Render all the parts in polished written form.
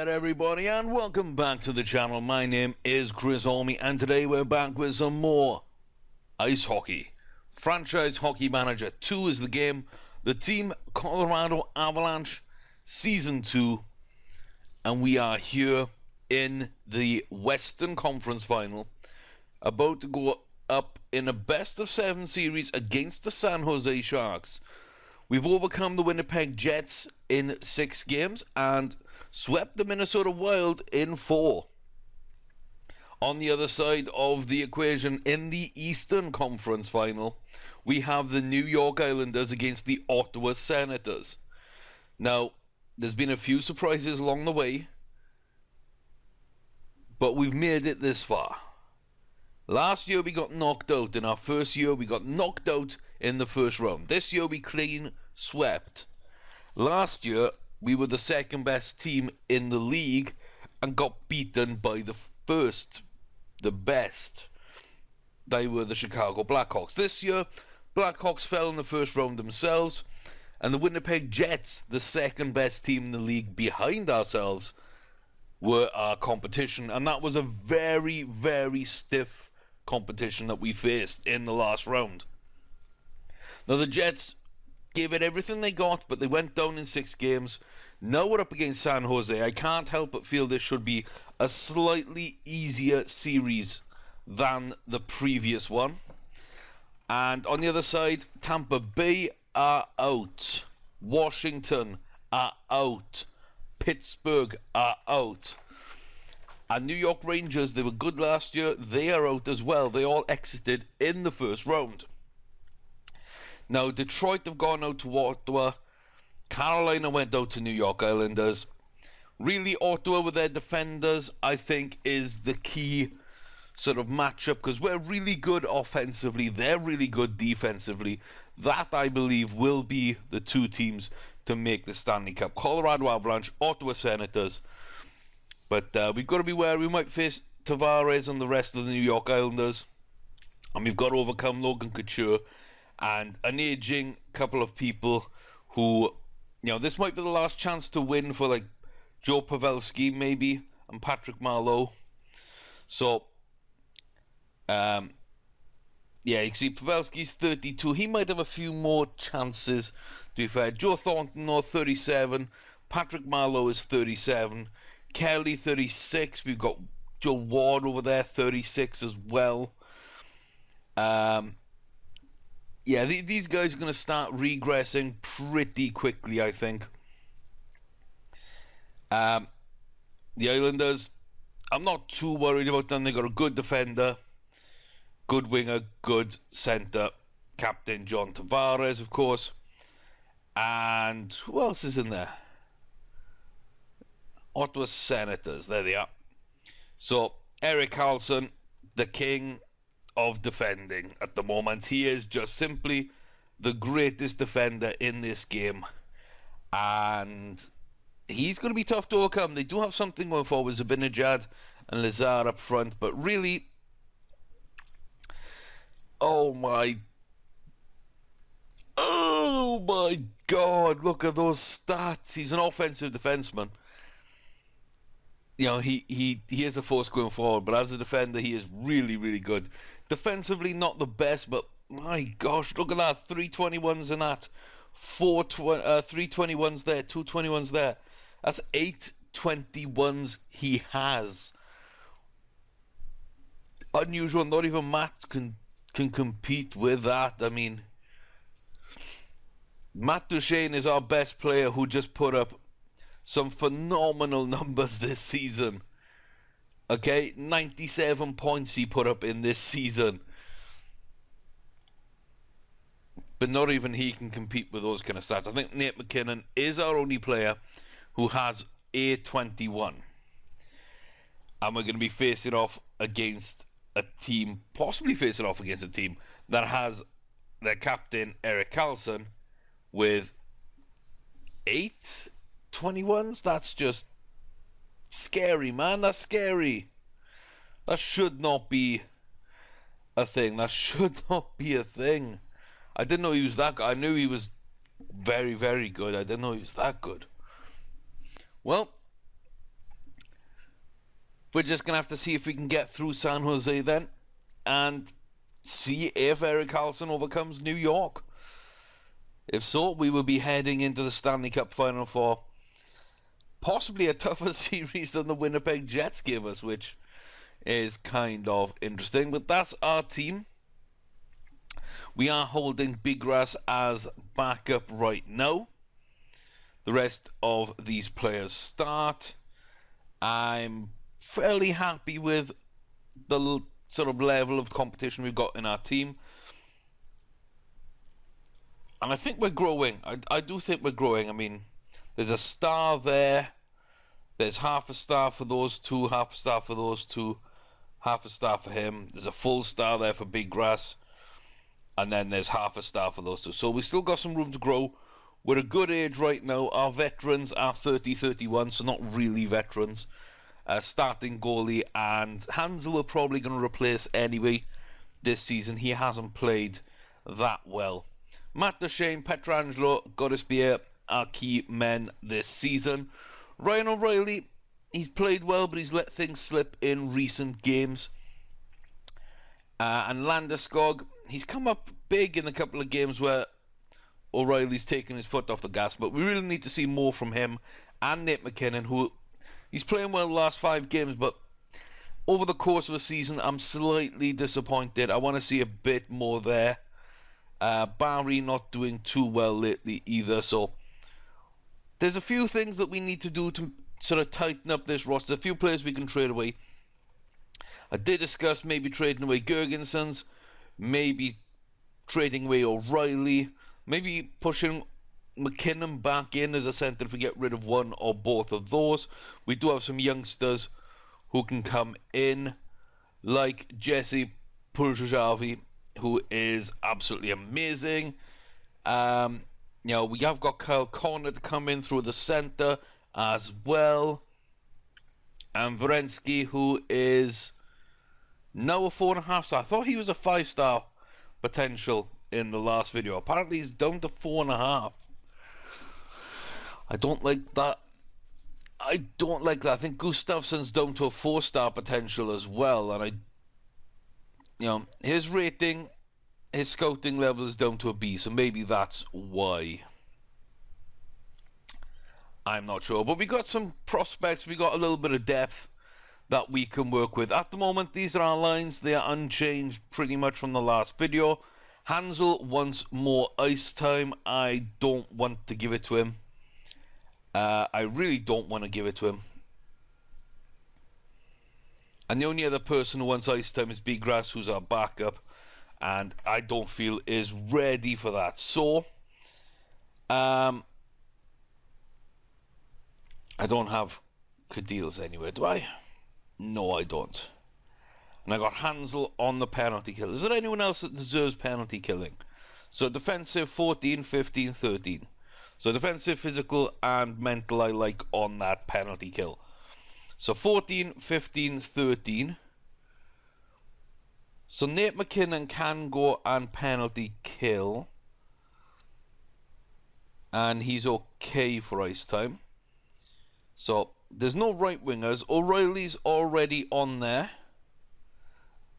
there everybody, and welcome back to the channel. My name is Chris Olmy, and today we're back with some more ice hockey. Franchise Hockey Manager 2 is the game. The team, Colorado Avalanche, Season 2. And we are here in the Western Conference Final, about to go up in a best-of-7 series against the San Jose Sharks. We've overcome the Winnipeg Jets in 6 games and swept the Minnesota Wild in 4. On the other side of the equation, in the Eastern Conference Final, we have the New York Islanders against the Ottawa Senators. Now, there's been a few surprises along the way, but we've made it this far. Last year we got knocked out. In our first year we got knocked out in the first round. This year we clean swept. Last year we were the second best team in the league and got beaten by the best. They were the Chicago Blackhawks. This year Blackhawks fell in the first round themselves, and the Winnipeg Jets, the second best team in the league behind ourselves, were our competition, and that was a very, very stiff competition that we faced in the last round. Now the Jets gave it everything they got, but they went down in 6 games. Now we're up against San Jose. I can't help but feel this should be a slightly easier series than the previous one. And on the other side, Tampa Bay are out. Washington are out. Pittsburgh are out. And New York Rangers, they were good last year, they are out as well. They all exited in the first round. Now, Detroit have gone out to Ottawa. Carolina went out to New York Islanders. Really, Ottawa with their defenders, I think, is the key sort of matchup, because we're really good offensively, they're really good defensively. That, I believe, will be the two teams to make the Stanley Cup. Colorado Avalanche, Ottawa Senators. But we've got to be wary. We might face Tavares and the rest of the New York Islanders. And we've got to overcome Logan Couture and an aging couple of people who, you know, this might be the last chance to win for, like, Joe Pavelski, maybe, and Patrick Marleau. So, yeah, you can see Pavelski's 32. He might have a few more chances, to be fair. Joe Thornton, 37. Patrick Marleau is 37. Kelly, 36. We've got Joe Ward over there, 36 as well. Yeah, these guys are going to start regressing pretty quickly, I think. The Islanders, I'm not too worried about them. They got a good defender, good winger, good centre. Captain John Tavares, of course. And who else is in there? Ottawa Senators, there they are. So, Erik Karlsson, the king of defending at the moment. He is just simply the greatest defender in this game. And he's going to be tough to overcome. They do have something going forward, Zibanejad and Lazar up front. But really, oh my God, look at those stats. He's an offensive defenseman. You know, he is a force going forward, but as a defender, he is really, really good. Defensively, not the best, but my gosh, look at that. 321s in that. 321s there, 221s there. That's 821s he has. Unusual, not even Matt can compete with that. I mean, Matt Duchene is our best player, who just put up some phenomenal numbers this season. Okay, 97 points he put up in this season. But not even he can compete with those kind of stats. I think Nate McKinnon is our only player who has a 21. And we're going to be facing off against a team, possibly facing off against a team that has their captain, Erik Karlsson, with 8 21s. That's just scary, man. That's scary. That should not be a thing. That should not be a thing. I didn't know he was that good. I knew he was very, very good. I didn't know he was that good. Well, we're just going to have to see if we can get through San Jose then, and see if Erik Karlsson overcomes New York. If so, we will be heading into the Stanley Cup Final for possibly a tougher series than the Winnipeg Jets gave us, which is kind of interesting. But that's our team. We are holding Bigras as backup right now. The rest of these players start. I'm fairly happy with the sort of level of competition we've got in our team. And I think we're growing. I do think we're growing. I mean, there's a star there. There's half a star for those two, half a star for those two, half a star for him. There's a full star there for Bigras. And then there's half a star for those two. So we still got some room to grow. We're a good age right now. Our veterans are 30, 31, so not really veterans. Starting goalie, and Hansel we're probably going to replace anyway this season. He hasn't played that well. Matt Duchene, Pietrangelo, Godespierre are key men this season. Ryan O'Reilly, he's played well, but he's let things slip in recent games. And Landeskog, he's come up big in a couple of games where O'Reilly's taken his foot off the gas, but we really need to see more from him and Nate McKinnon, who he's playing well the last 5 games, but over the course of a season, I'm slightly disappointed. I want to see a bit more there. Barry not doing too well lately either, so there's a few things that we need to do to sort of tighten up this roster. A few players we can trade away. I did discuss maybe trading away Gergensons, maybe trading away O'Reilly, maybe pushing McKinnon back in as a centre if we get rid of one or both of those. We do have some youngsters who can come in, like Jesse Puljajavi, who is absolutely amazing. You know, we have got Kyle Connor to come in through the centre as well. And Varensky, who is now a 4.5 star. I thought he was a 5-star potential in the last video. Apparently he's down to 4.5. I don't like that. I don't like that. I think Gustafsson's down to a 4-star potential as well. And his rating, his scouting level is down to a B. So maybe that's why. I'm not sure. But we got some prospects. We got a little bit of depth that we can work with. At the moment, these are our lines. They are unchanged pretty much from the last video. Hansel wants more ice time. I don't want to give it to him. I really don't want to give it to him. And the only other person who wants ice time is Bigras, who's our backup. And I don't feel is ready for that. So, I don't have Cadilles anywhere, do I? No, I don't. And I got Hansel on the penalty kill. Is there anyone else that deserves penalty killing? So defensive 14, 15, 13. So defensive, physical, and mental I like on that penalty kill. So 14, 15, 13. So Nate McKinnon can go and penalty kill. And he's okay for ice time. So there's no right wingers. O'Reilly's already on there.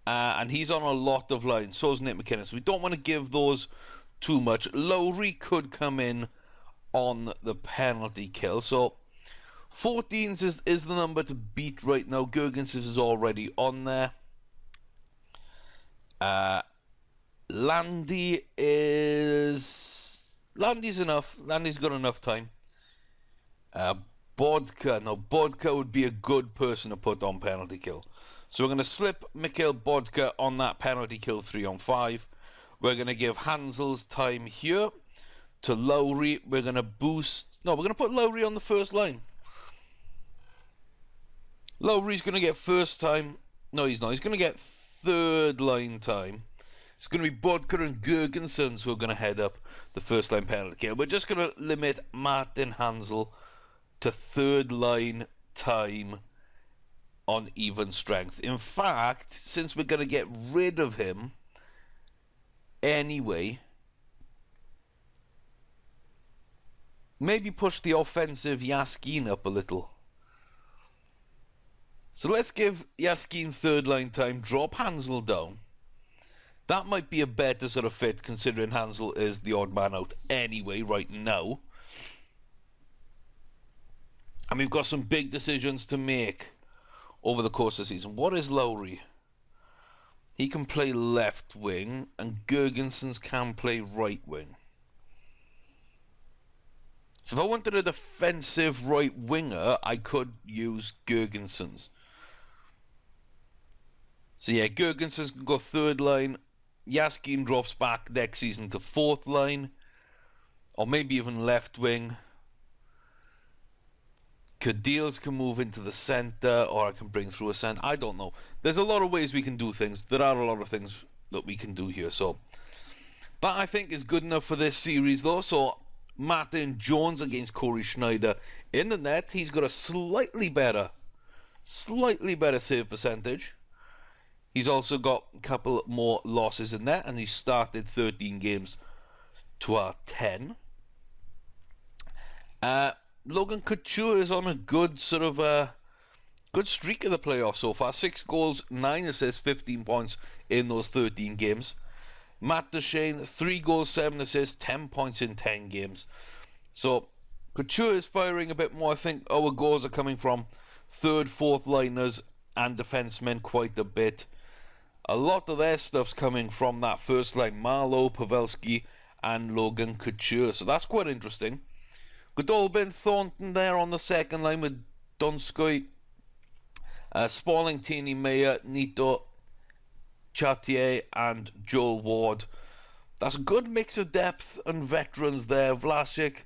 And he's on a lot of lines. So is Nate McKinnon. So we don't want to give those too much. Lowry could come in on the penalty kill. So 14s is the number to beat right now. Gergensons is already on there. Landy's enough. Landy's got enough time. Bodka would be a good person to put on penalty kill. So we're going to slip Mikhail Bodka on that penalty kill 3-on-5. We're going to give Hansel's time here to Lowry. We're going to we're going to put Lowry on the first line. Lowry's going to get first time. No, he's not. He's going to get third line time. It's going to be Bodka and Gergensons who are going to head up the first line penalty kill. We're just going to limit Martin Hansel to third line time on even strength. In fact, since we're going to get rid of him anyway, maybe push the offensive Yaskin up a little. So let's give Yaskin third line time, drop Hansel down. That might be a better sort of fit, considering Hansel is the odd man out anyway right now. And we've got some big decisions to make over the course of the season. What is Lowry? He can play left wing, and Gergensons can play right wing. So if I wanted a defensive right winger, I could use Gergensons. So yeah, Gergensons can go third line. Yaskin drops back next season to fourth line, or maybe even left wing. Cadilles can move into the centre, or I can bring through a centre. I don't know. There's a lot of ways we can do things. There are a lot of things that we can do here. So that, I think, is good enough for this series, though. So Martin Jones against Corey Schneider in the net. He's got a slightly better save percentage. He's also got a couple more losses in there, and he started 13 games to our 10. Logan Couture is on a good sort of good streak in the playoffs so far. 6 goals, 9 assists, 15 points in those 13 games. Matt Duchene, 3 goals, 7 assists, 10 points in 10 games. So Couture is firing a bit more. I think our goals are coming from third, fourth liners and defensemen quite a bit. A lot of their stuff's coming from that first line, Marlowe, Pavelski, and Logan Couture. So that's quite interesting. Godolphin, Thornton there on the second line with Donskoy, Spaulding, Tierney, Mayer, Nito, Chartier, and Joel Ward. That's a good mix of depth and veterans there. Vlasic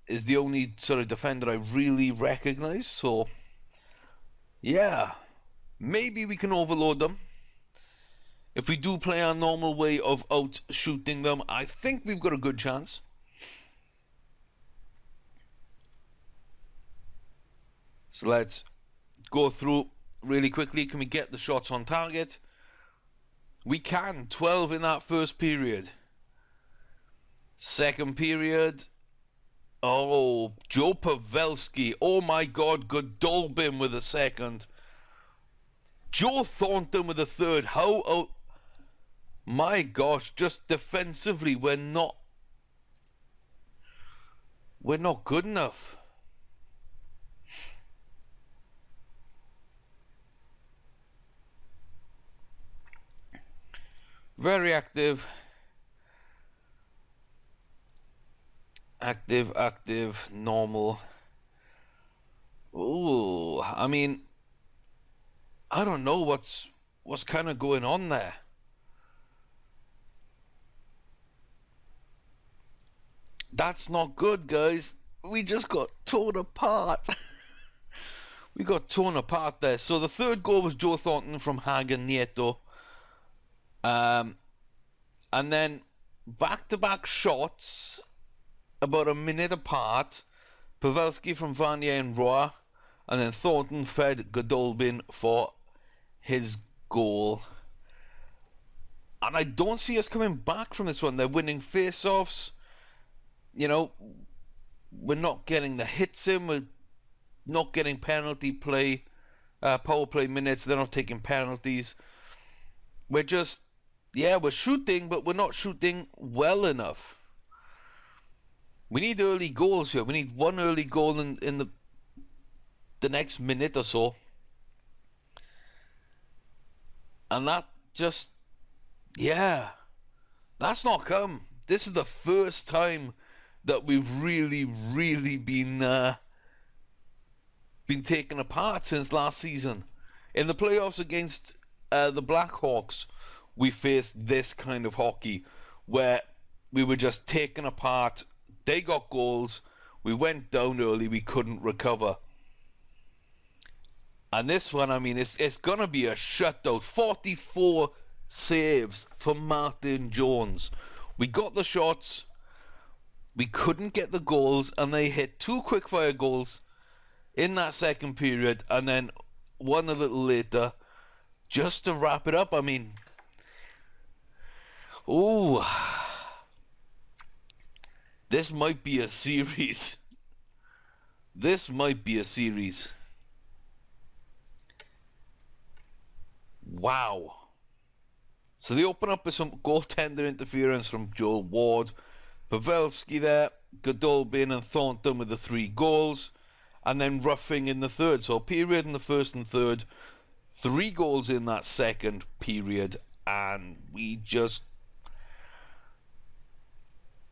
is the only sort of defender I really recognise. So, yeah, maybe we can overload them. If we do play our normal way of out-shooting them, I think we've got a good chance. So let's go through really quickly. Can we get the shots on target? We can. 12 in that first period. Second period. Oh, Joe Pavelski. Oh my God, Godolphin with a second. Joe Thornton with a third. How? Oh, my gosh, just defensively, we're not good enough. Very active. Active, normal. Ooh, I mean, I don't know what's kind of going on there. That's not good, guys. We just got torn apart. We got torn apart there. So the third goal was Joe Thornton from Hagen Nieto. And then back-to-back shots, about a minute apart. Pavelski from Vanier and Roy, and then Thornton fed Godolphin for his goal. And I don't see us coming back from this one. They're winning face-offs. You know, we're not getting the hits in. We're not getting penalty play, power play minutes. They're not taking penalties. We're just... yeah, we're shooting, but we're not shooting well enough. We need early goals here. We need one early goal in the next minute or so. And that just... yeah. That's not come. This is the first time that we've really been taken apart since last season. In the playoffs against the Blackhawks, we faced this kind of hockey where we were just taken apart. They got goals. We went down early. We couldn't recover. And this one, I mean, it's going to be a shutout. 44 saves for Martin Jones. We got the shots. We couldn't get the goals. And they hit 2 quickfire goals in that second period. And then one a little later just to wrap it up. I mean... ooh, this might be a series. This might be a series. Wow. So they open up with some goaltender interference from Joel Ward. Pavelski there, Godolbin and Thornton with the 3 goals. And then roughing in the third. So a period in the first and third. 3 goals in that second period. And we just...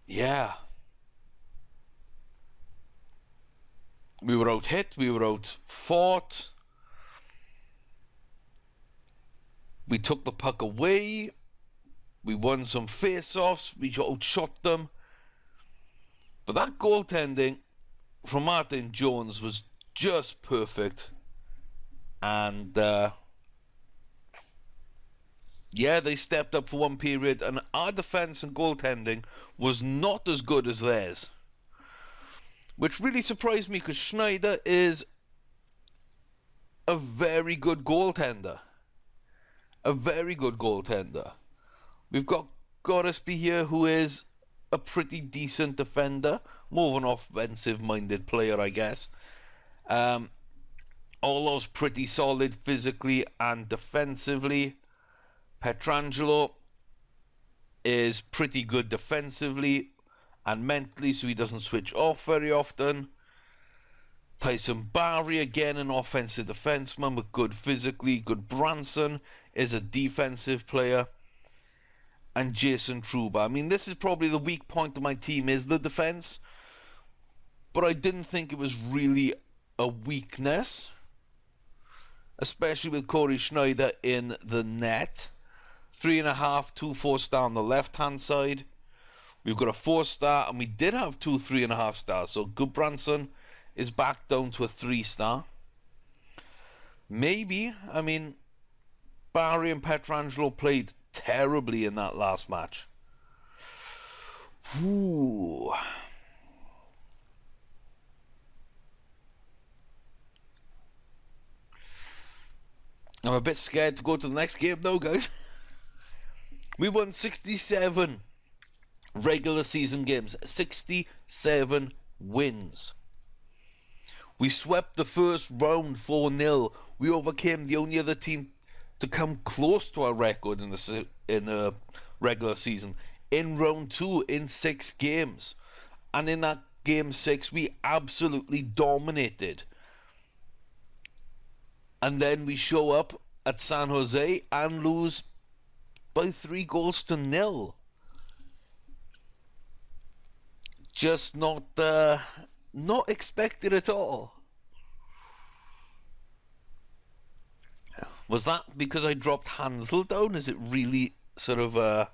yeah. We were out hit. We were out fought. We took the puck away. We won some face-offs. We outshot them. But that goaltending from Martin Jones was just perfect. And, yeah, they stepped up for one period. And our defense and goaltending was not as good as theirs. Which really surprised me because Schneider is a very good goaltender. A very good goaltender. We've got Goresby here, who is a pretty decent defender. More of an offensive-minded player, I guess. Orlov's pretty solid physically and defensively. Pietrangelo is pretty good defensively and mentally, so he doesn't switch off very often. Tyson Barrie, again, an offensive defenseman, but good physically. Good Branson is a defensive player. And Jason Trouba. I mean, this is probably the weak point of my team, is the defense. But I didn't think it was really a weakness. Especially with Corey Schneider in the net. 3.5, 2 4-star on the left-hand side. We've got a 4-star, and we did have 2 3.5 stars. So Goodbranson is back down to a 3-star. Maybe, I mean, Barry and Pietrangelo played terribly in that last match. Ooh. I'm a bit scared to go to the next game though, guys. We won 67 regular season games. 67 wins. We swept the first round 4-0. We overcame the only other team to come close to our record in the regular season. In round 2, in 6 games. And in that game 6, we absolutely dominated. And then we show up at San Jose and lose by 3-0. Just not expected at all. Was that because I dropped Hansel down? Is it really sort of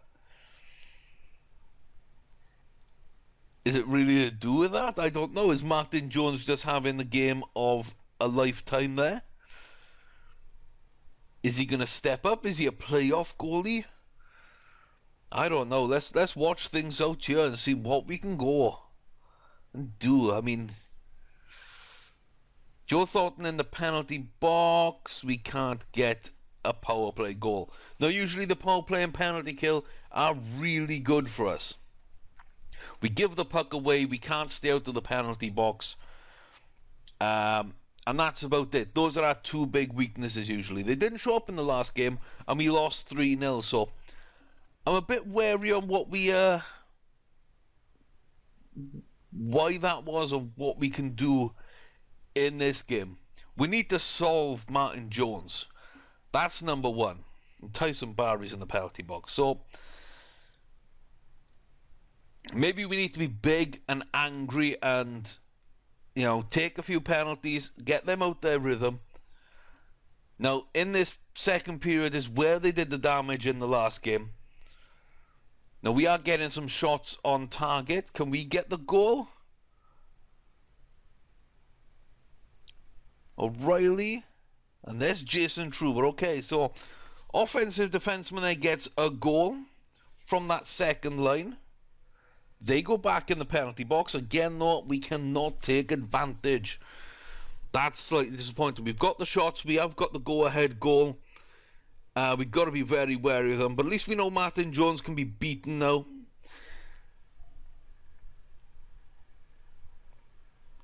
is it really to do with that? I don't know. Is Martin Jones just having the game of a lifetime there? Is he going to step up? Is he a playoff goalie? I don't know. Let's watch things out here and see what we can go and do. I mean, Joe Thornton in the penalty box. We can't get a power play goal. Now, usually the power play and penalty kill are really good for us. We give the puck away. We can't stay out of the penalty box. And that's about it. Those are our 2 big weaknesses usually. They didn't show up in the last game, and we lost 3-0. So I'm a bit wary on what we why that was and what we can do in this game. We need to solve Martin Jones. That's number 1. And Tyson Barrie's in the penalty box. So maybe we need to be big and angry and, you know, take a few penalties, get them out their rhythm. Now, in this second period is where they did the damage in the last game. Now, we are getting some shots on target. Can we get the goal? O'Reilly. And there's Jason Trouba. Okay, so offensive defenseman there gets a goal from that second line. They go back in the penalty box. Again, though, we cannot take advantage. That's slightly disappointing. We've got the shots. We have got the go-ahead goal. We've got to be very wary of them. But at least we know Martin Jones can be beaten now.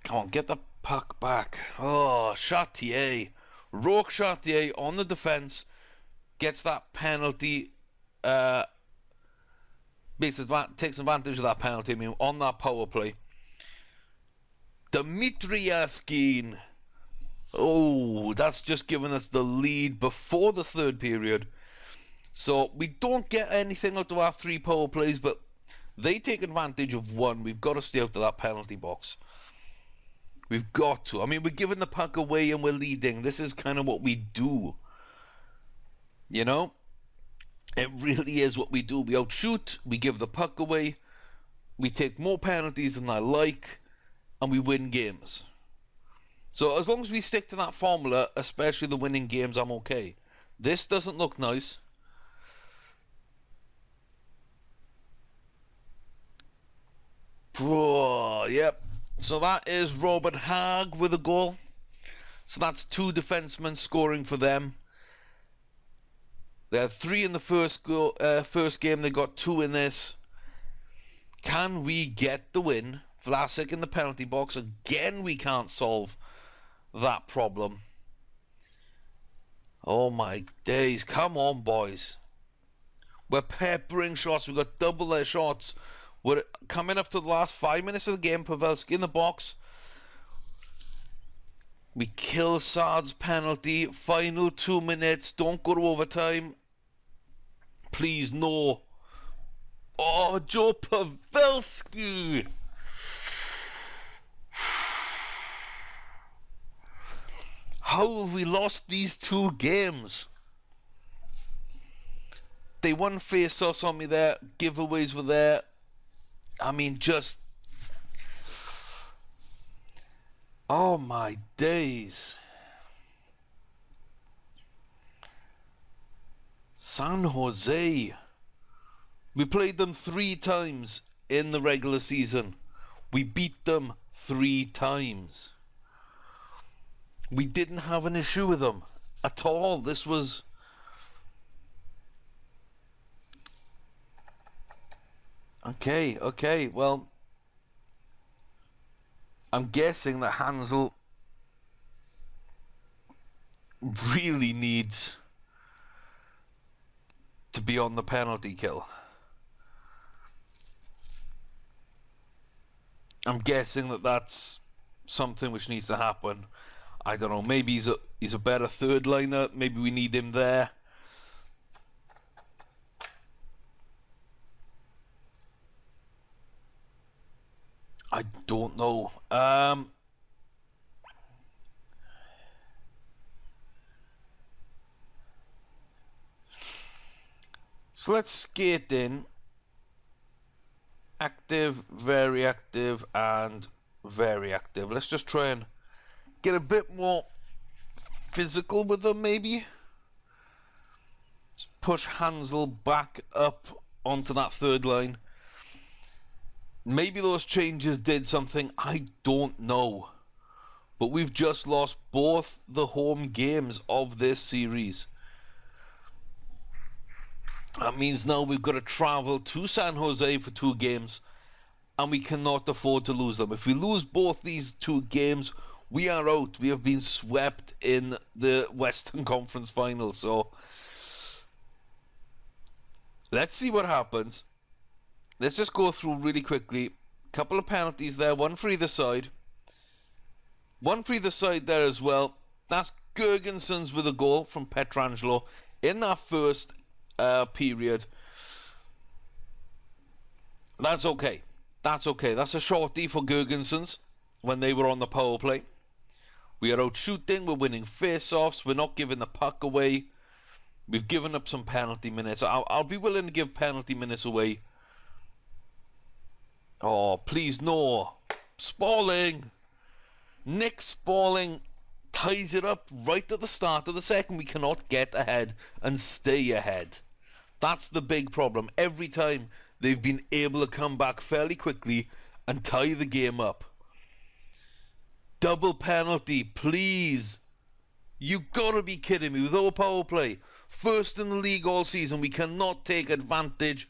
Come on, get the puck back. Oh, Chartier. Rourke Chartier on the defense. gets that penalty, takes advantage of that penalty, on that power play. Dmitry Yaskin. Oh, that's just given us the lead before the third period. So we don't get anything out of our 3 power plays, but they take advantage of 1. We've got to stay out of that penalty box. We've got to. We're giving the puck away and we're leading. This is kind of what we do. You know? It really is what we do. We outshoot, we give the puck away, we take more penalties than I like, and we win games. So as long as we stick to that formula, especially the winning games, I'm okay. This doesn't look nice. Oh, yep. So that is Robert Haag with a goal. So that's 2 defensemen scoring for them. They had 3 in the first game. They got 2 in this. Can we get the win? Vlasic in the penalty box. Again, we can't solve that problem. Oh my days. Come on, boys. We're peppering shots. We've got double their shots. We're coming up to the last 5 minutes of the game. Pavelski in the box. We kill Saad's penalty. Final 2 minutes. Don't go to overtime. Please, no. Oh, Joe Pavelski. How have we lost these 2 games? They won face-offs on me there. Giveaways were there. Just... Oh my days. San Jose. We played them 3 times in the regular season. We beat them 3 times. We didn't have an issue with them at all. This was... Okay, well... I'm guessing that Hansel really needs to be on the penalty kill. I'm guessing that that's something which needs to happen. I don't know, maybe he's a better third liner. Maybe we need him there. I don't know. So let's skate in. Active, very active, and very active. Let's just try and get a bit more physical with them, maybe. Let's push Hansel back up onto that third line. Maybe those changes did something, I don't know. But we've just lost both the home games of this series. That means now we've got to travel to San Jose for 2 games, and we cannot afford to lose them. If we lose both these 2 games, we are out. We have been swept in the Western Conference Finals. So let's see what happens. Let's just go through really quickly. Couple of penalties there, 1 for either side. 1 for either side there as well. That's Gergensons with a goal from Pietrangelo in that first period. That's okay. That's okay. That's a shorty for Gergensons when they were on the power play. We are out shooting. We're winning face-offs. We're not giving the puck away. We've given up some penalty minutes. I'll be willing to give penalty minutes away. Oh, please, no. Spalling. Nick Spalling ties it up right at the start of the second. We cannot get ahead and stay ahead. That's the big problem. Every time they've been able to come back fairly quickly and tie the game up. Double penalty, please. You gotta be kidding me. With our power play, first in the league all season, we cannot take advantage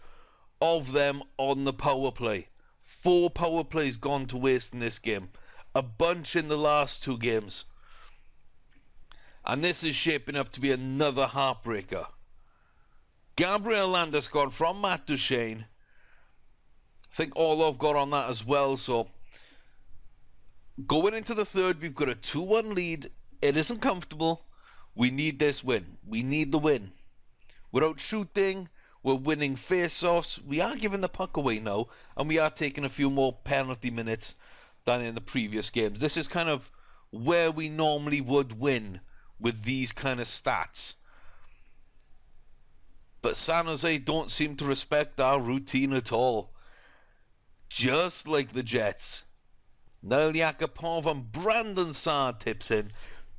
of them on the power play. 4 power plays gone to waste in this game. A bunch in the last 2 games. And this is shaping up to be another heartbreaker. Gabriel Landeskog from Matt Duchene. I think Orlov got on that as well. So going into the third, we've got a 2-1 lead. It isn't comfortable. We need this win. We need the win. Without shooting, we're winning face-offs. We are giving the puck away now, and we are taking a few more penalty minutes than in the previous games. This is kind of where we normally would win with these kind of stats. But San Jose don't seem to respect our routine at all. Just like the Jets. Nail Yakupov and Brandon Saad tips in.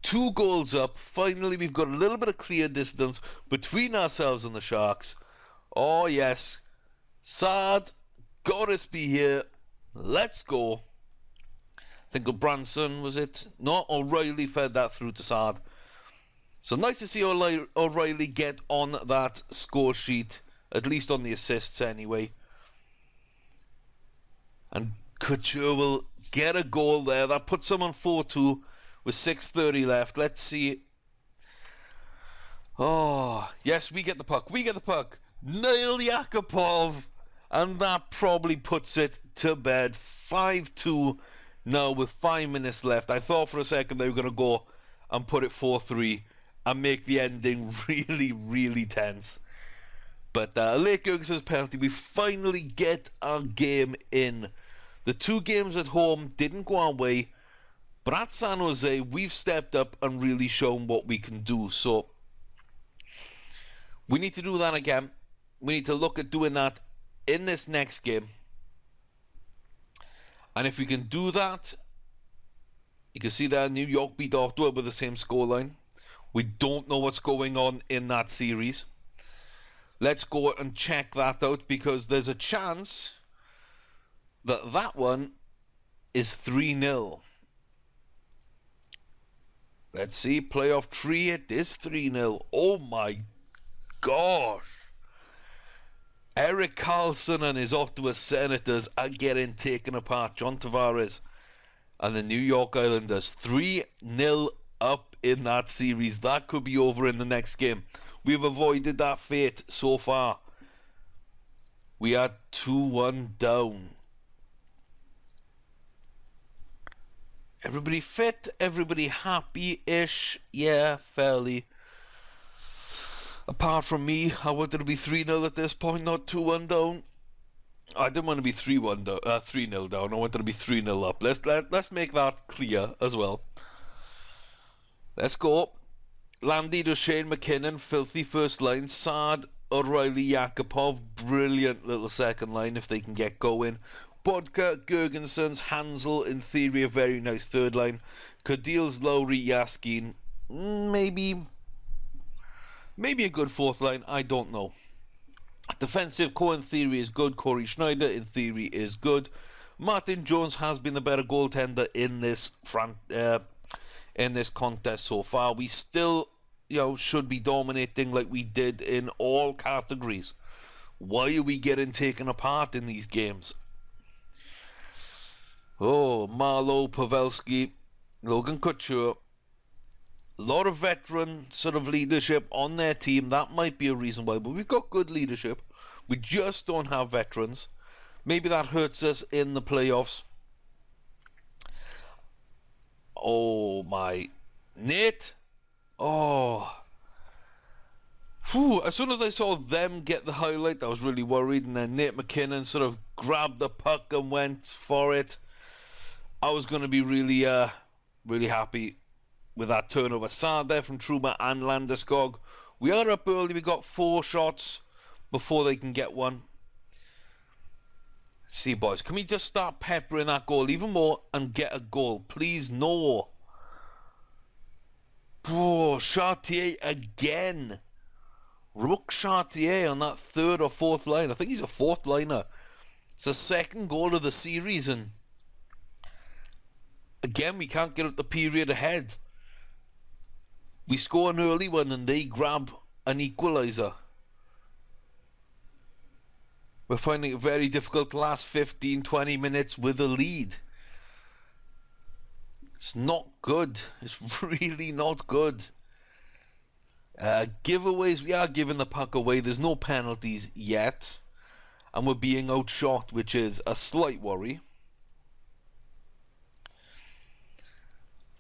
2 goals up. Finally, we've got a little bit of clear distance between ourselves and the Sharks. Oh, yes. Saad, gotta be here. Let's go. I think Branson, was it? No, O'Reilly fed that through to Saad. So nice to see O'Reilly get on that score sheet, at least on the assists anyway. And Couture will get a goal there. That puts them on 4-2 with 6:30 left. Let's see. Oh, yes, we get the puck. We get the puck. Nail Yakupov. And that probably puts it to bed. 5-2 now with 5 minutes left. I thought for a second they were going to go and put it 4-3 and make the ending really, really tense. But late Gergensen's penalty, we finally get our game in. The 2 games at home didn't go our way, but at San Jose, we've stepped up and really shown what we can do. So we need to do that again. We need to look at doing that in this next game. And if we can do that, you can see that New York beat Ottawa with the same scoreline. We don't know what's going on in that series. Let's go and check that out, because there's a chance that that one is 3-0. Let's see, playoff 3, it is 3-0. Oh my gosh. Erik Karlsson and his Ottawa Senators are getting taken apart. John Tavares and the New York Islanders 3-0 up in that series. That could be over in the next game. We've avoided that fate so far. We are 2-1 down. Everybody fit? Everybody happy-ish? Yeah, fairly. Apart from me, I wanted to be 3-0 at this point, not 2-1 down. I didn't want to be 3-1 down, 3-0 down. I wanted to be 3-0 up. Let's make that clear as well. Let's go. Landy, Duchene, McKinnon, filthy first line. Saad, O'Reilly, Yakupov, brilliant little second line if they can get going. Bodka, Gergensons, Hansel, in theory a very nice third line. Kadils, Lowry, Yaskin, maybe a good fourth line, I don't know. Defensive core in theory is good. Corey Schneider in theory is good. Martin Jones has been the better goaltender in this contest so far. We still, should be dominating like we did in all categories. Why are we getting taken apart in these games? Oh, Marlowe, Pavelski, Logan Couture. A lot of veteran sort of leadership on their team. That might be a reason why, but we've got good leadership. We just don't have veterans. Maybe that hurts us in the playoffs. Oh my. Nate. Oh. Whew. As soon as I saw them get the highlight, I was really worried. And then Nate McKinnon sort of grabbed the puck and went for it. I was going to be really happy with that turnover. Saad there from Truba and Landeskog. We are up early. We got 4 shots before they can get one. Let's see, boys. Can we just start peppering that goal even more and get a goal? Please, no. Oh, Chartier again. Rook Chartier on that 3rd or 4th line. I think he's a 4th liner. It's the 2nd goal of the series, and again, we can't get up the period ahead. We score an early one and they grab an equaliser. We're finding it very difficult the last 15-20 minutes with a lead. It's not good. It's really not good. Giveaways, we are giving the puck away. There's no penalties yet. And we're being outshot, which is a slight worry.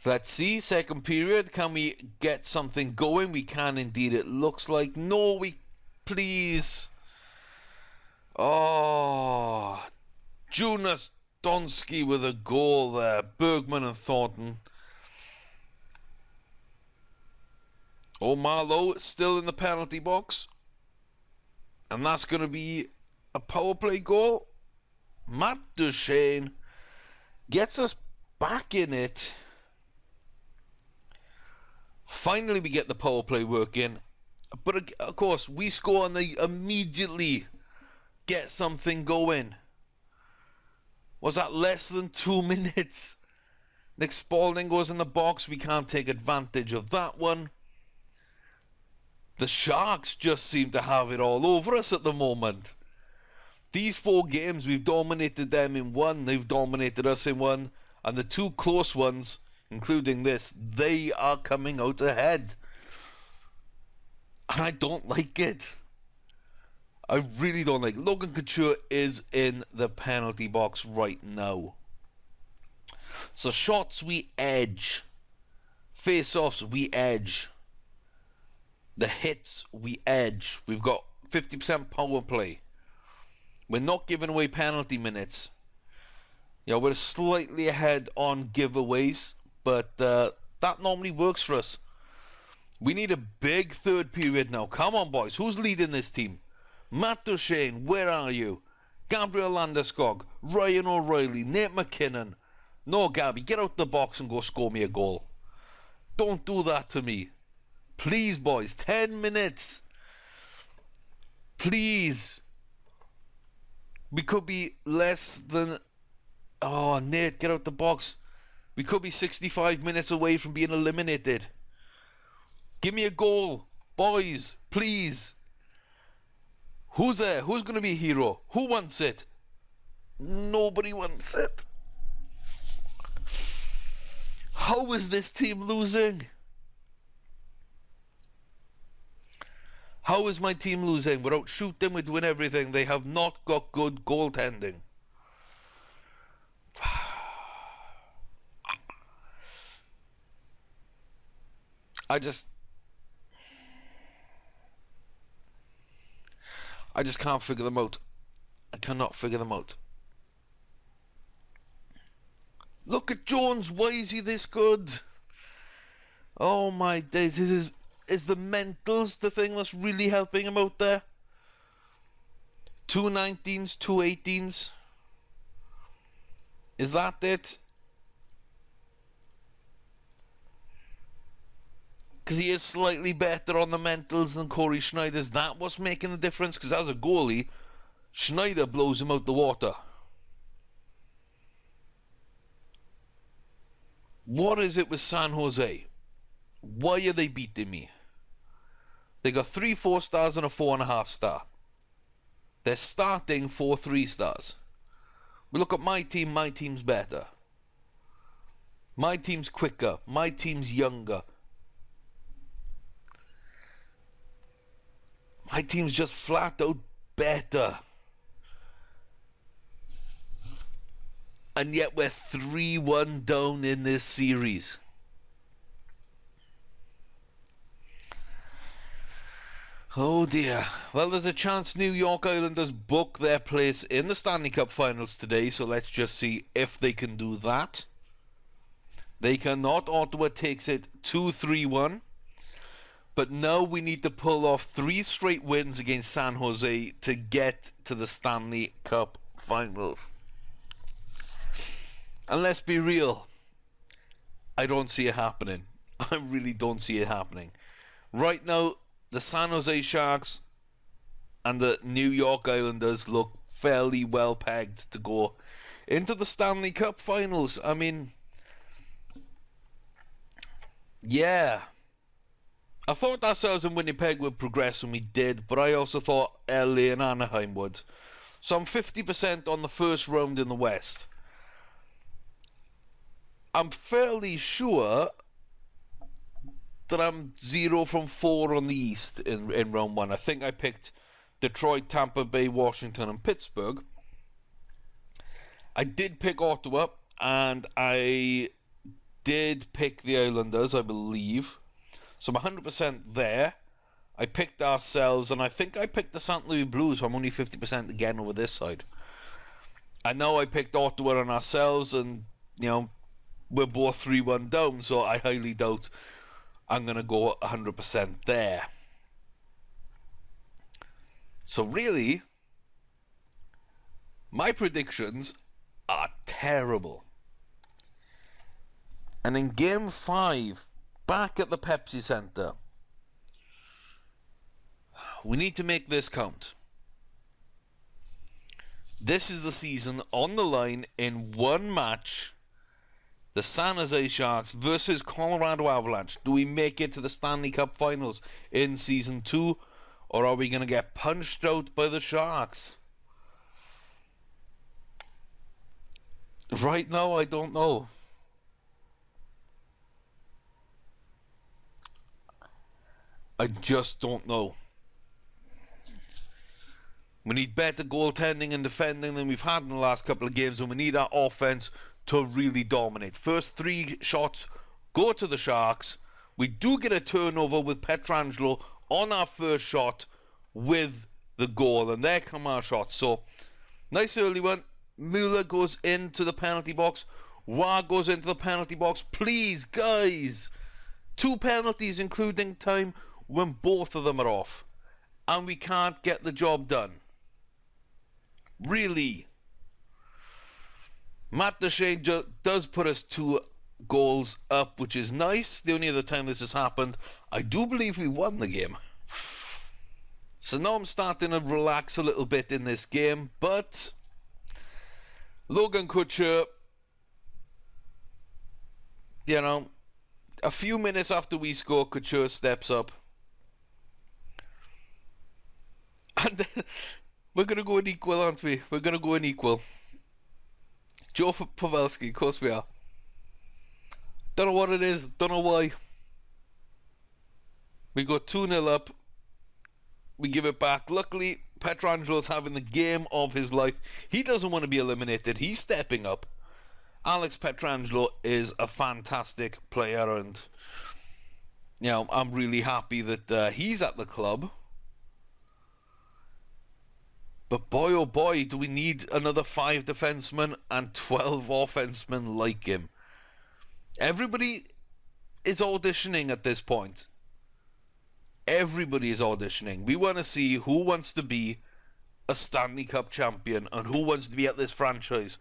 Let's see, second period. Can we get something going? We can indeed, it looks like. No, we... Please. Oh... Jonas Donsky with a goal there. Bergman and Thornton. Oh, Marlowe still in the penalty box. And that's going to be a power play goal. Matt Duchesne gets us back in it. Finally, we get the power play working. But, of course, we score and they immediately get something going. Was that less than 2 minutes? Nick Spalding goes in the box. We can't take advantage of that one. The Sharks just seem to have it all over us at the moment. These 4 games, we've dominated them in one. They've dominated us in one. And the 2 close ones, including this, they are coming out ahead. And I don't like it. I really don't like it. Logan Couture is in the penalty box right now. So shots, we edge. Face-offs, we edge. The hits, we edge. We've got 50% power play. We're not giving away penalty minutes. Yeah, we're slightly ahead on giveaways, but that normally works for us. We need a big third period now. Come on, boys. Who's leading this team? Matt Duchesne, where are you? Gabriel Landeskog, Ryan O'Reilly, Nate McKinnon. No, Gabby, get out the box and go score me a goal. Don't do that to me. Please, boys, 10 minutes. Please. We could be less than... Oh, Nate, get out the box. We could be 65 minutes away from being eliminated. Give me a goal. Boys, please. Who's there? Who's going to be a hero? Who wants it? Nobody wants it. How is this team losing? How is my team losing? We're out shooting, we're doing everything. They have not got good goaltending. I just can't figure them out. I cannot figure them out. Look at Jones. Why is he this good? Oh my days. Is the mentals the thing that's really helping him out there? 2 19s, 2 18s. Is that it? Because he is slightly better on the mentals than Corey Schneider. Is that what's making the difference? Because as a goalie, Schneider blows him out the water. What is it with San Jose? Why are they beating me? They got 3 4 stars and a 4.5 star. They're starting 4 3 stars. We look at my team, my team's better. My team's quicker. My team's younger. My team's just flat out better. And yet we're 3-1 down in this series. Oh dear. Well, there's a chance New York Islanders book their place in the Stanley Cup Finals today, so let's just see if they can do that. They cannot. Ottawa takes it 2-3-1. But now we need to pull off 3 straight wins against San Jose to get to the Stanley Cup Finals. And let's be real, I don't see it happening. I really don't see it happening. Right now, the San Jose Sharks and the New York Islanders look fairly well pegged to go into the Stanley Cup Finals. I mean, yeah. I thought ourselves in Winnipeg would progress, and we did, but I also thought LA and Anaheim would. So I'm 50% on the first round in the West. I'm fairly sure that I'm 0 from 4 on the East in round 1. I think I picked Detroit, Tampa Bay, Washington, and Pittsburgh. I did pick Ottawa, and I did pick the Islanders, I believe. So I'm 100% there. I picked ourselves, and I think I picked the St. Louis Blues, so I'm only 50% again over this side. I know I picked Ottawa and ourselves, and, you know, we're both 3-1 down, so I highly doubt I'm going to go 100% there. So really, my predictions are terrible. And in Game 5, back at the Pepsi Center, we need to make this count. This is the season on the line in one match. The San Jose Sharks versus Colorado Avalanche. Do we make it to the Stanley Cup Finals in Season 2? Or are we going to get punched out by the Sharks? Right now, I don't know. I just don't know. We need better goaltending and defending than we've had in the last couple of games, and we need our offense to really dominate. First 3 shots go to the Sharks. We do get a turnover with Pietrangelo on our first shot with the goal, and there come our shots. So, nice early one. Mueller goes into the penalty box. Wah goes into the penalty box. Please, guys. 2 penalties, including time when both of them are off. And we can't get the job done. Really. Matt Duchene does put us 2 goals up, which is nice. The only other time this has happened, I do believe we won the game. So now I'm starting to relax a little bit in this game, but Logan Couture, you know, a few minutes after we score, Couture steps up. And then we're going to go in equal, aren't we? We're going to go in equal. Joe Pavelski, of course we are. Don't know what it is, don't know why. We go 2-0 up. We give it back. Luckily, Pietrangelo's having the game of his life. He doesn't want to be eliminated. He's stepping up. Alex Pietrangelo is a fantastic player, and, you know, I'm really happy that he's at the club. But boy, oh boy, do we need another 5 defensemen and 12 offensemen like him. Everybody is auditioning at this point. Everybody is auditioning. We want to see who wants to be a Stanley Cup champion and who wants to be at this franchise.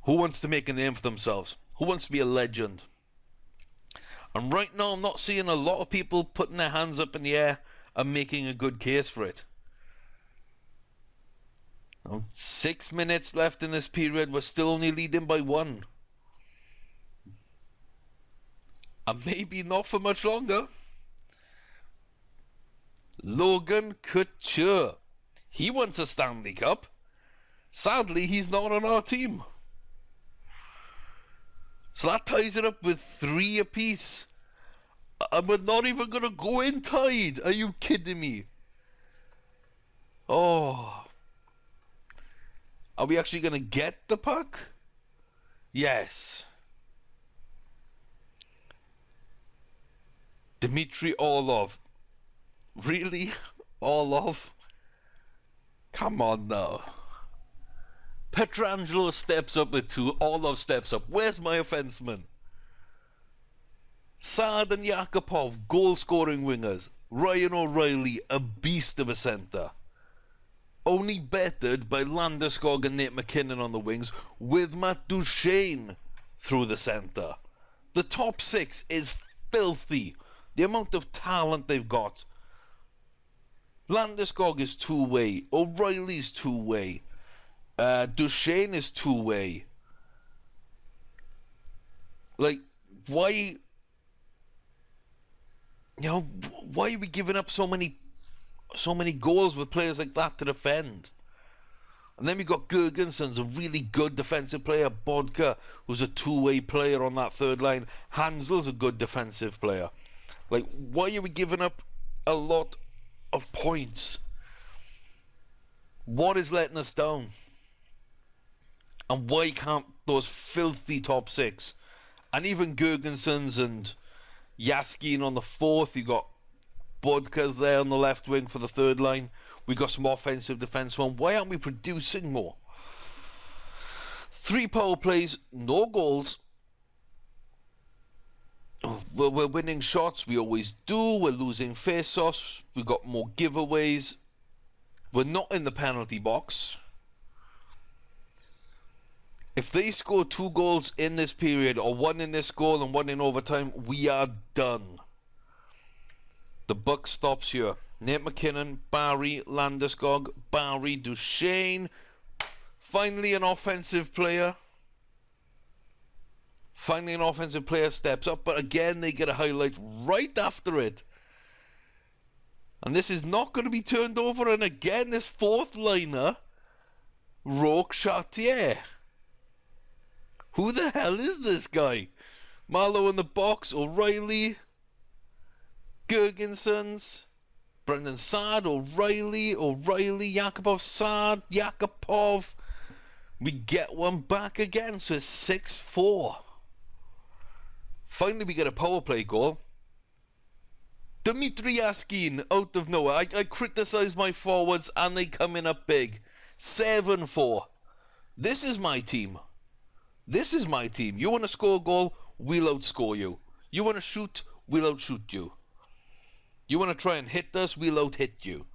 Who wants to make a name for themselves? Who wants to be a legend? And right now, I'm not seeing a lot of people putting their hands up in the air and making a good case for it. 6 minutes left in this period. We're still only leading by 1. And maybe not for much longer. Logan Couture. He wants a Stanley Cup. Sadly, he's not on our team. So that ties it up with 3 apiece. And we're not even going to go in tied. Are you kidding me? Oh. Are we actually going to get the puck? Yes. Dmitry Orlov. Really? Orlov? Come on now. Pietrangelo steps up with 2. Orlov steps up. Where's my offenseman? Saad and Yakupov, goal-scoring wingers. Ryan O'Reilly, a beast of a centre. Only bettered by Landeskog and Nate McKinnon on the wings, with Matt Duchene through the centre. The top 6 is filthy. The amount of talent they've got. Landeskog is 2-way. O'Reilly's 2-way. Duchene is 2-way. Like, why... You know, why are we giving up so many goals with players like that to defend? And then we got Gergenson's a really good defensive player. Bodka, who's a two-way player on that third line. Hansel's a good defensive player. Like, why are we giving up a lot of points? What is letting us down? And why can't those filthy top six, and even Gergenson's and Yaskin on the fourth, you got Bodka's there on the left wing for the third line. We got some offensive defensemen. Why aren't we producing more? 3 power plays, no goals. We're winning shots, we always do. We're losing face-offs. We got more giveaways. We're not in the penalty box. If they score 2 goals in this period, or 1 in this goal and 1 in overtime, we are done. The buck stops here. Nate McKinnon, Barry, Landeskog, Barry, Duchesne. Finally an offensive player. Finally an offensive player steps up, but again they get a highlight right after it. And this is not going to be turned over, and again this fourth liner, Roque Chartier. Who the hell is this guy? Marlowe in the box, O'Reilly, Gergensons, Brendan Saad, O'Reilly, Yakupov, Saad, Yakupov. We get one back again, so it's 6-4. Finally we get a power play goal. Dmitry Yaskin out of nowhere. I criticise my forwards and they come in up big. 7-4. This is my team. This is my team. You want to score a goal, we'll outscore you. You want to shoot, we'll outshoot you. You want to try and hit us, we'll out-hit you.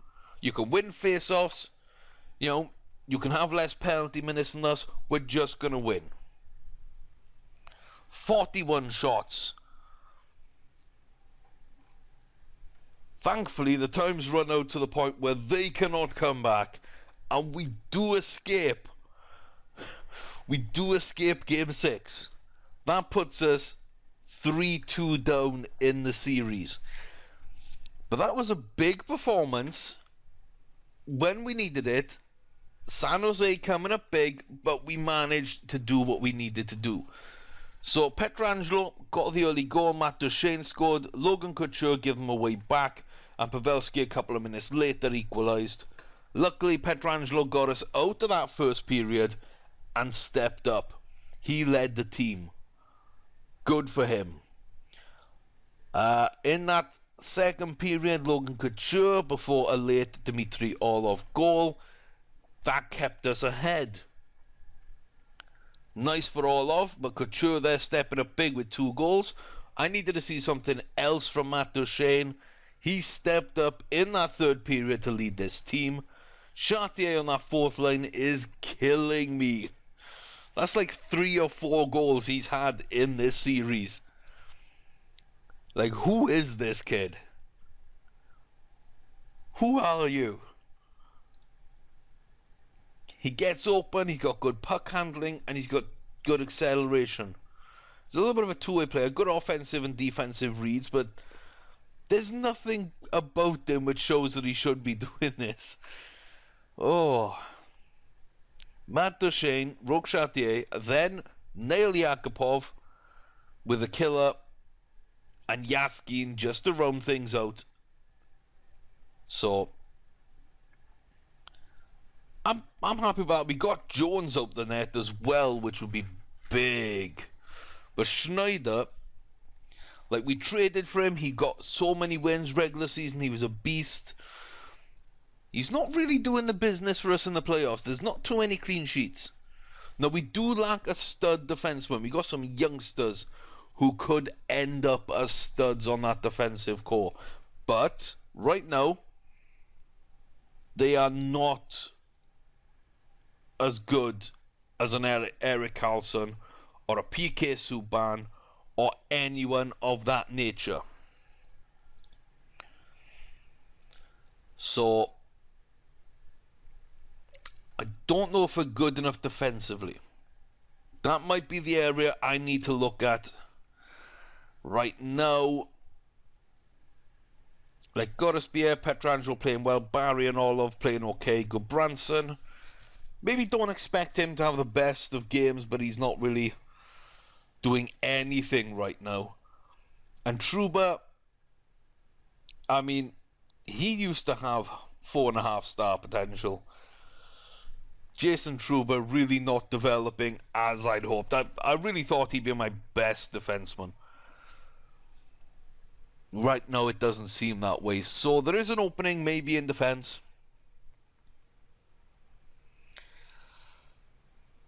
You can win face-offs. You know, you can have less penalty minutes than us. We're just going to win. 41 shots. Thankfully, the time's run out to the point where they cannot come back. And we do escape. We do escape Game 6. That puts us 3-2 down in the series. But that was a big performance when we needed it. San Jose coming up big, but we managed to do what we needed to do. So Pietrangelo got the early goal, Matt Duchesne scored, Logan Couture gave him a way back, and Pavelski a couple of minutes later equalised. Luckily, Pietrangelo got us out of that first period and stepped up. He led the team. Good for him. In that second period, Logan Couture before a late Dmitry Orlov goal. That kept us ahead. Nice for Orlov, but Couture there stepping up big with 2 goals. I needed to see something else from Matt Duchesne. He stepped up in that third period to lead this team. Chartier on that fourth line is killing me. That's like 3 or 4 goals he's had in this series. Like, who is this kid? Who are you? He gets open, he's got good puck handling, and he's got good acceleration. He's a little bit of a two-way player, good offensive and defensive reads, but there's nothing about him which shows that he should be doing this. Oh. Matt Duchesne, Roque Chartier, then Nail Yakupov with a killer, and Yaskin just to round things out. So I'm happy about it. We got Jones out the net as well, which would be big. But Schneider, like, we traded for him. He got so many wins regular season. He was a beast. He's not really doing the business for us in the playoffs. There's not too many clean sheets. Now, we do lack a stud defenseman. We got some youngsters who could end up as studs on that defensive core. But right now, they are not as good as an Erik Karlsson or a PK Subban or anyone of that nature. So I don't know if we're good enough defensively. That might be the area I need to look at right now. Like, Gottesbier, Pietrangelo playing well, Barry and Orlov playing okay, Goodbranson, maybe don't expect him to have the best of games, but he's not really doing anything right now. And Trouba, I mean, he used to have 4.5-star potential. Jason Trouba really not developing as I'd hoped. I really thought he'd be my best defenseman. Right now it doesn't seem that way. So there is an opening maybe in defense.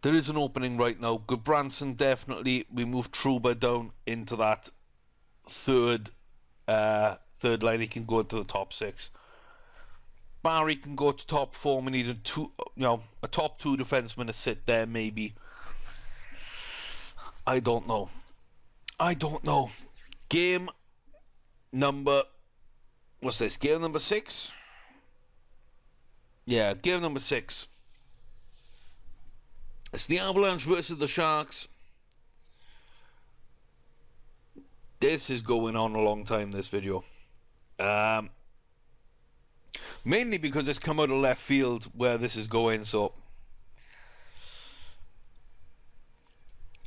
There is an opening right now. Goodbranson definitely. We move Trouba down into that third line. He can go into the top 6. Barry can go to top 4. We need a top 2 defenseman to sit there maybe. I don't know. Game number, what's this? Game number 6? Yeah, game number 6. It's the Avalanche versus the Sharks. This is going on a long time, this video. Mainly because it's come out of left field where this is going, so...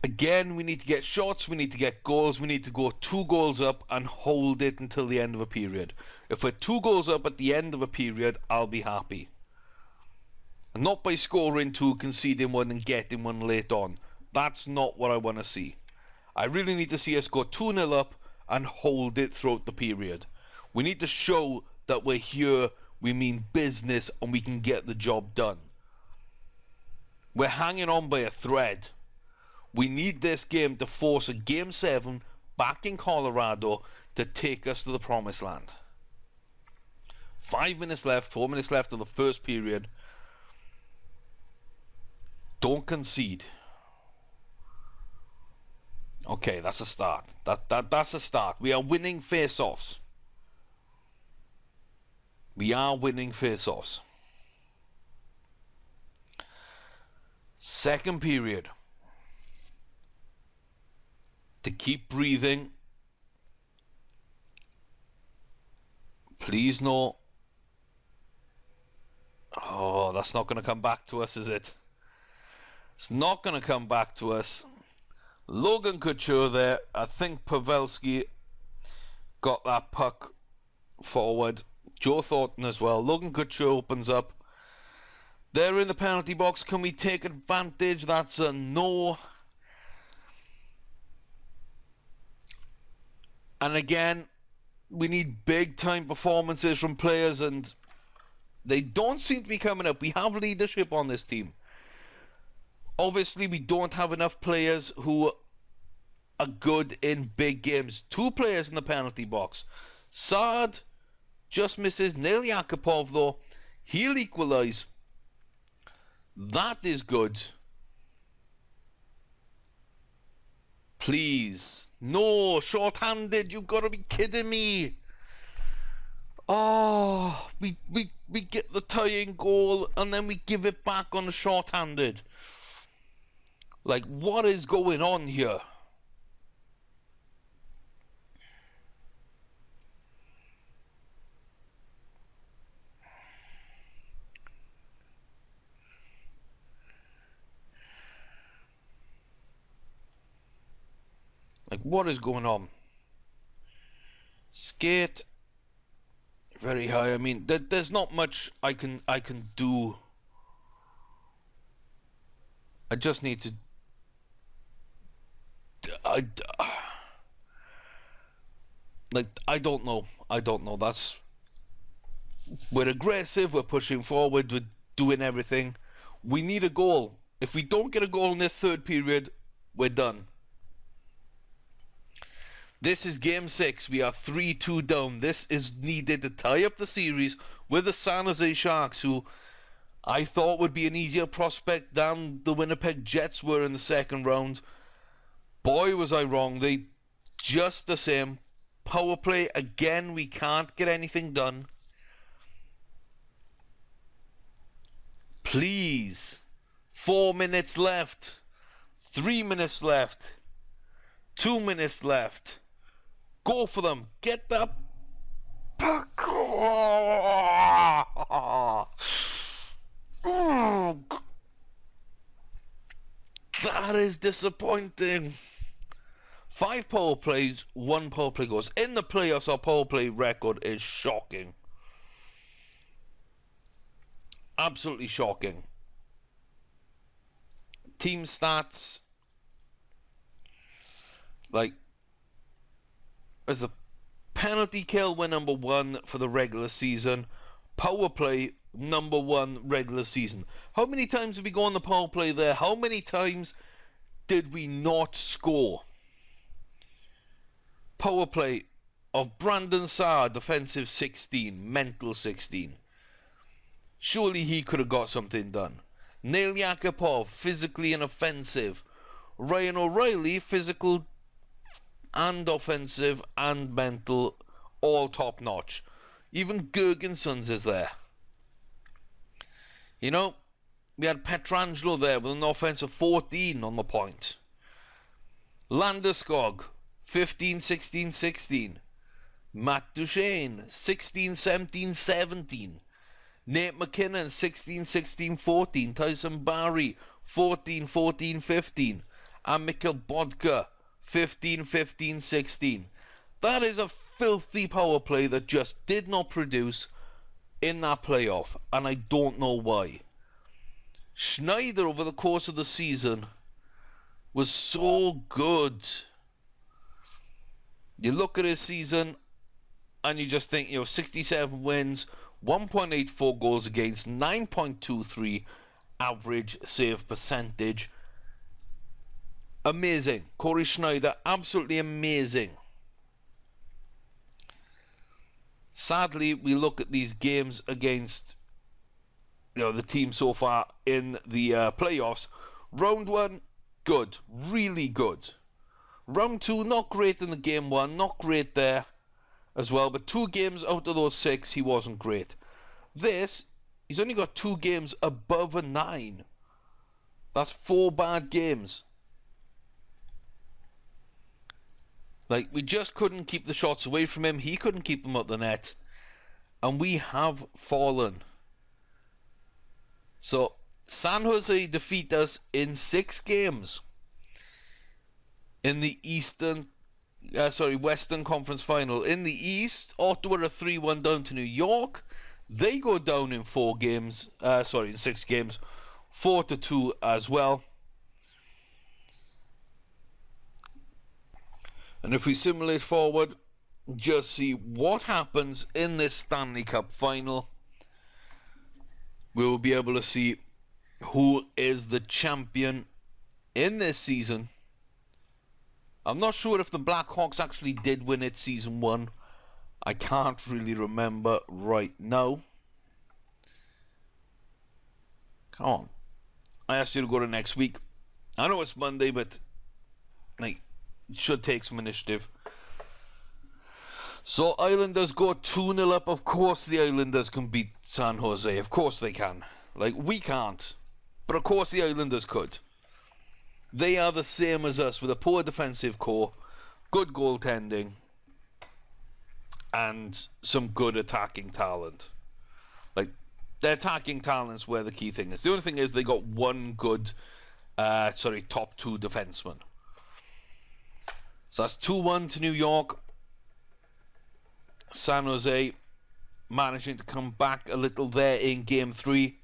Again, we need to get shots, we need to get goals, we need to go 2 goals up and hold it until the end of a period. If we're 2 goals up at the end of a period, I'll be happy. And not by scoring 2, conceding 1 and getting 1 late on. That's not what I want to see. I really need to see us go 2-0 up and hold it throughout the period. We need to show that we're here, we mean business, and we can get the job done. We're hanging on by a thread. We need this game to force a Game 7 back in Colorado to take us to the promised land. 5 minutes left, 4 minutes left of the first period. Don't concede. Okay, that's a start. That's a start. We are winning face-offs. We are winning face-offs. Second period. To keep breathing. Please no. Oh, that's not going to come back to us, is it? It's not going to come back to us. Logan Couture there. I think Pavelski got that puck forward. Joe Thornton as well. Logan Couture opens up. They're in the penalty box. Can we take advantage? That's a no. And again, we need big time performances from players, and they don't seem to be coming up. We have leadership on this team. Obviously, we don't have enough players who are good in big games. 2 players in the penalty box. Saad just misses. Nail Yakupov, though, he'll equalise. That is good. Please. No, short-handed. You've got to be kidding me. Oh, we get the tying goal and then we give it back on the short-handed. Like, what is going on here? Like, what is going on? Skate very high. I mean, there's not much I can do. I just need to. I don't know. That's. We're aggressive. We're pushing forward. We're doing everything. We need a goal. If we don't get a goal in this third period, we're done. This is game 6. We are 3-2 down. This is needed to tie up the series with the San Jose Sharks, who I thought would be an easier prospect than the Winnipeg Jets were in the second round. Boy, was I wrong. They just the same. Power play again. We can't get anything done. Please. 4 minutes left. 3 minutes left. 2 minutes left. Go for them. Get the puck. That is disappointing. 5 power plays, 1 power play goes. In the playoffs, our power play record is shocking. Absolutely shocking. Team stats, like, as a penalty kill, we're number 1 for the regular season. Power play, number 1 regular season. How many times did we go on the power play there? How many times did we not score? Power play of Brandon Saar, defensive 16, mental 16. Surely he could have got something done. Neil Yakupov, physically and offensive. Ryan O'Reilly, physical and offensive and mental, all top notch. Even Gergensons is there. You know, we had Petrangelo there with an offensive 14 on the point. Landeskog, 15, 16, 16. Matt Duchene, 16, 17, 17. Nate McKinnon, 16, 16, 14. Tyson Barrie, 14, 14, 15. And Mikkel Bodka, 15, 15, 16. That is a filthy power play that just did not produce in that playoff, and I don't know why. Schneider, over the course of the season, was so good. You look at his season and you just think, 67 wins, 1.84 goals against, 9.23 average save percentage. Amazing. Corey Schneider, absolutely amazing. Sadly, we look at these games against the team so far in the playoffs. Round 1, good. Really good. Round 2, not great in the game 1. Not great there as well. But 2 games out of those 6, he wasn't great. He's only got 2 games above a 9. That's 4 bad games. Like, we just couldn't keep the shots away from him. He couldn't keep them up the net. And we have fallen. So, San Jose defeat us in 6 games. In the Western Conference Final. In the East, Ottawa are 3-1 down to New York. They go down in 4 games. In 6 games. 4-2 as well. And if we simulate forward, just see what happens in this Stanley Cup Final, we will be able to see who is the champion in this season. I'm not sure if the Blackhawks actually did win it season 1. I can't really remember right now. Come on. I asked you to go to next week. I know it's Monday, but it should take some initiative. So Islanders go 2-0 up. Of course the Islanders can beat San Jose. Of course they can. We can't. But of course the Islanders could. They are the same as us, with a poor defensive core, good goaltending, and some good attacking talent. Their attacking talent's where the key thing is. The only thing is they got one good, top 2 defenseman. So that's 2-1 to New York. San Jose managing to come back a little there in Game 3.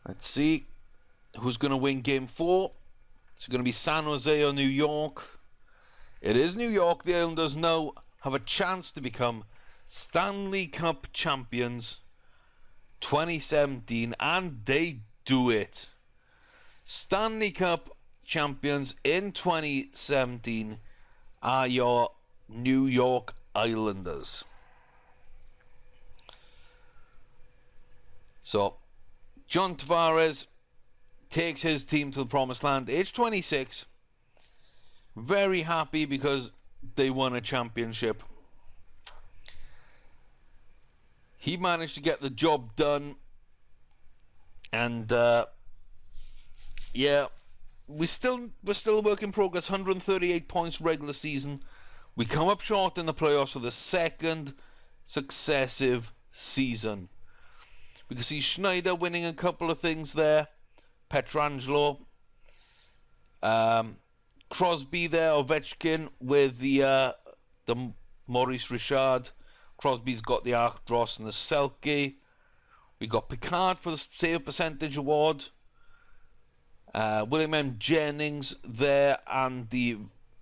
Let's see who's going to win Game 4. It's going to be San Jose or New York. It is New York. The Islanders now have a chance to become Stanley Cup champions 2017, and they do it. Stanley Cup champions in 2017 are your New York Islanders. So, John Tavares takes his team to the promised land, age 26. Very happy because they won a championship. He managed to get the job done. And, we're still a work in progress. 138 points regular season. We come up short in the playoffs for the second successive season. We can see Schneider winning a couple of things there. Petrangelo. Crosby there, Ovechkin with the Maurice Richard. Crosby's got the Arctros and the Selke. We got Picard for the save percentage award. William M. Jennings there, and the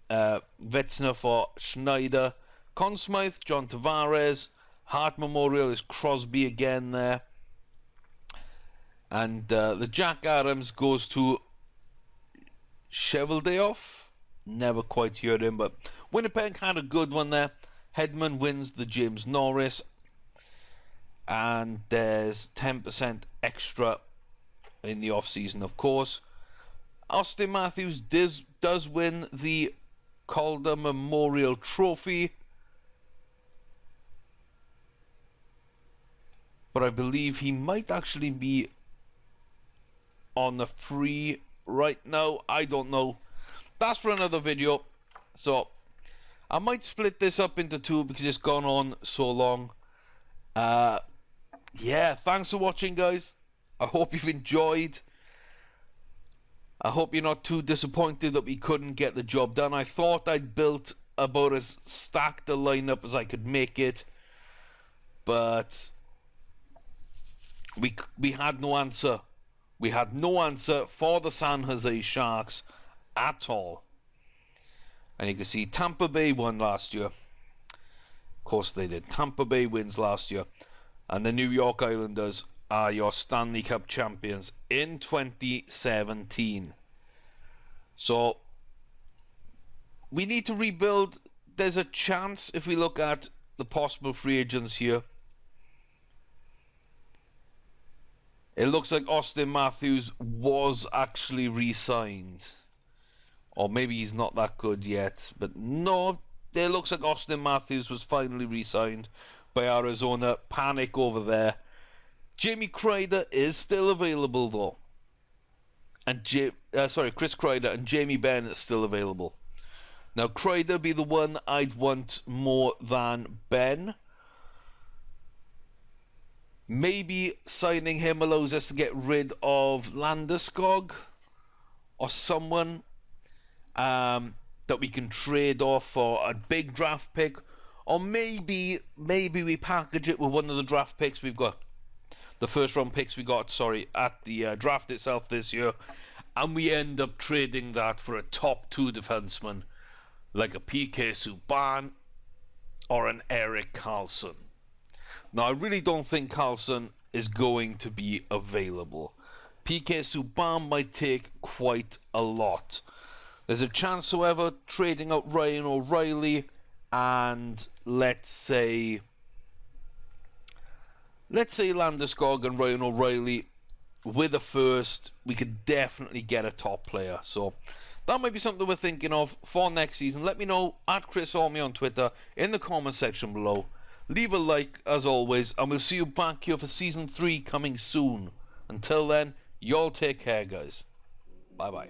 Wetzner for Schneider. Conn Smythe, John Tavares. Hart Memorial is Crosby again there. And the Jack Adams goes to Cheveldayoff. Never quite heard him, but Winnipeg had a good one there. Hedman wins the James Norris. And there's 10% extra in the off-season, of course. Austin Matthews does win the Calder Memorial Trophy. But I believe he might actually be on the free right now. I don't know. That's for another video. So I might split this up into two because it's gone on so long. Yeah, thanks for watching, guys. I hope you've enjoyed. I hope you're not too disappointed that we couldn't get the job done. I thought I'd built about as stacked a lineup as I could make it, but we had no answer. We had no answer for the San Jose Sharks at all. And you can see Tampa Bay won last year. Of course they did. Tampa Bay wins last year. And the New York Islanders are your Stanley Cup champions in 2017. So we need to rebuild. There's a chance if we look at the possible free agents here. It looks like Austin Matthews was actually re-signed. Or maybe he's not that good yet. But no, it looks like Austin Matthews was finally re-signed by Arizona. Panic over there. Jamie Kreider is still available though. And Chris Kreider and Jamie Benn is still available. Now Kreider be the one I'd want more than Ben. Maybe signing him allows us to get rid of Landeskog or someone that we can trade off for a big draft pick, or maybe we package it with one of the draft picks we've got, the first round picks we got, at the draft itself this year, and we end up trading that for a top 2 defenseman like a PK Subban or an Erik Karlsson. Now, I really don't think Karlsson is going to be available. PK Subban might take quite a lot. There's a chance, however, trading out Ryan O'Reilly and let's say Landeskog and Ryan O'Reilly with a first, we could definitely get a top player. So that might be something we're thinking of for next season. Let me know at Chris Orme on Twitter in the comment section below. Leave a like as always, and we'll see you back here for season 3 coming soon. Until then, y'all take care, guys. Bye bye.